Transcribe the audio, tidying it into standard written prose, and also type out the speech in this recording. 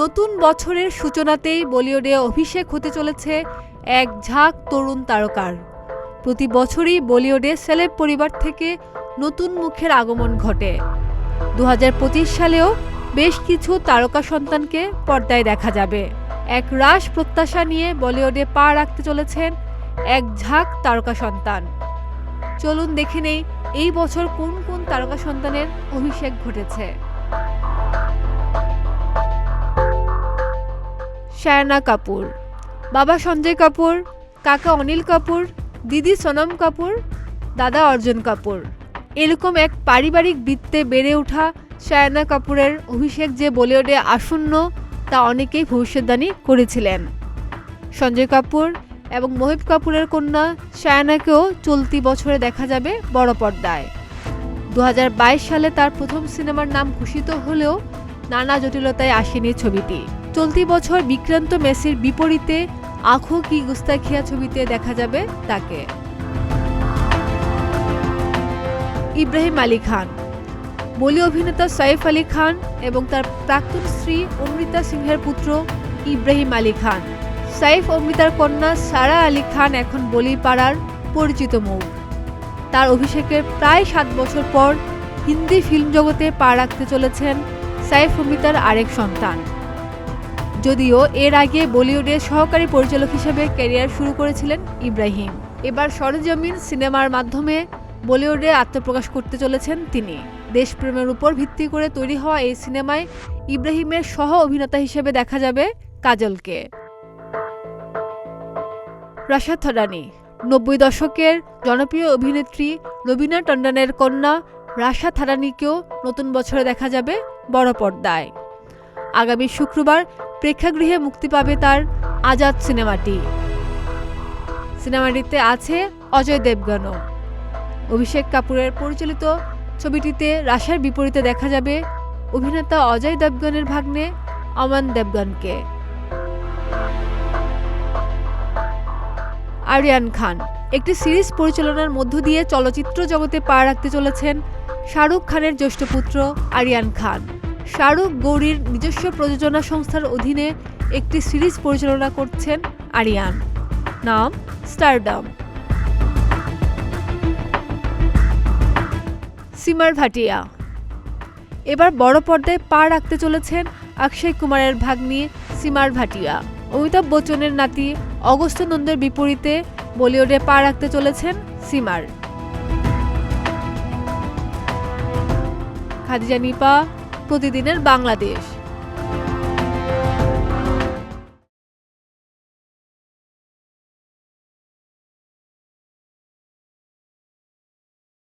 নতুন বছরের সূচনাতেই বলিউডে অভিষেক হতে চলেছে এক ঝাঁক তরুণ তারকার। প্রতি বছরই বলিউডে সেলেব পরিবার থেকে নতুন মুখের আগমন ঘটে। 2025 সালেও বেশ কিছু তারকা সন্তানকে পর্দায় দেখা যাবে। এক রাশ প্রত্যাশা নিয়ে বলিউডে পা রাখতে চলেছেন এক ঝাঁক তারকা সন্তান। চলুন দেখে নেই এই বছর কোন কোন তারকা সন্তানের অভিষেক ঘটেছে। শায়না কাপুর, বাবা সঞ্জয় কাপুর, কাকা অনিল কাপুর, দিদি সোনম কাপুর, দাদা অর্জুন কাপুর। এরকম এক পারিবারিক বৃত্তে বেড়ে ওঠা শায়না কাপুরের অভিষেক যে বলিউডে আসন্ন তা অনেকেই ভবিষ্যদ্বাণী করেছিলেন। সঞ্জয় কাপুর এবং মোহিব কাপুরের কন্যা শায়নাকেও চলতি বছরে দেখা যাবে বড় পর্দায়। 2022 সালে তার প্রথম সিনেমার নাম ঘোষিত হলেও নানা জটিলতায় আসেনি ছবিটি। চলতি বছর বিক্রান্ত মেসির বিপরীতে আঁখো কি গুস্তাখিয়া ছবিতে দেখা যাবে তাকে। ইব্রাহিম আলী খান, বলি অভিনেতা সাইফ আলী খান এবং তার প্রাক্তন স্ত্রী অমৃতা সিংহের পুত্র ইব্রাহিম আলী খান। সাইফ অমৃতার কন্যা সারা আলী খান এখন বলি পাড়ার পরিচিত মুখ। তার অভিষেকের প্রায় 7 বছর পর হিন্দি ফিল্ম জগতে পা রাখতে চলেছেন সাইফ অমৃতার আরেক সন্তান। যদিও এর আগে বলিউডের সহকারী পরিচালক হিসেবে ক্যারিয়ার শুরু করেছিলেন ইব্রাহিম, এবার সরেজমিন সিনেমার মাধ্যমে বলিউডে আত্মপ্রকাশ করতে চলেছেন তিনি। দেশপ্রেমের উপর ভিত্তি করে তৈরি হওয়া এই সিনেমায় ইব্রাহিমের সহ অভিনেতা হিসেবে দেখা যাবে কাজলকে। রাশা থাডানি, 90 দশকের জনপ্রিয় অভিনেত্রী রবিনা টন্ডনের কন্যা রাশা থাডানিকেও নতুন বছরে দেখা যাবে বড় পর্দায়। আগামী শুক্রবার প্রেক্ষাগৃহে মুক্তি পাবে তার আজাদ সিনেমাটিতে আছে অজয় দেবগনও। অভিষেক কাপুরের পরিচালিত ছবিটিতে রাশার বিপরীতে দেখা যাবে অভিনেতা অজয় দেবগনের ভাগ্নে অমন দেবগনকে। আরিয়ান খান, একটি সিরিজ পরিচালনার মধ্য দিয়ে চলচ্চিত্র জগতে পা রাখতে চলেছেন শাহরুখ খানের জ্যেষ্ঠ পুত্র আরিয়ান খান। শাহরুখ গৌরীর নিজস্ব প্রযোজনা সংস্থার অধীনে একটি সিরিজ পরিচালনা করছেন আরিয়ান, নাম স্টারডম। সিমার ভাটিয়া, এবার বড় পর্দায় পা রাখতে চলেছেন অক্ষয় কুমারের ভাগ্নি সিমার ভাটিয়া। অমিতাভ বচ্চনের নাতি অগস্ত্য নন্দের বিপরীতে বলিউডে পা রাখতে চলেছেন সিমার। খাদিজা নিপা, প্রতিদিনের বাংলাদেশ।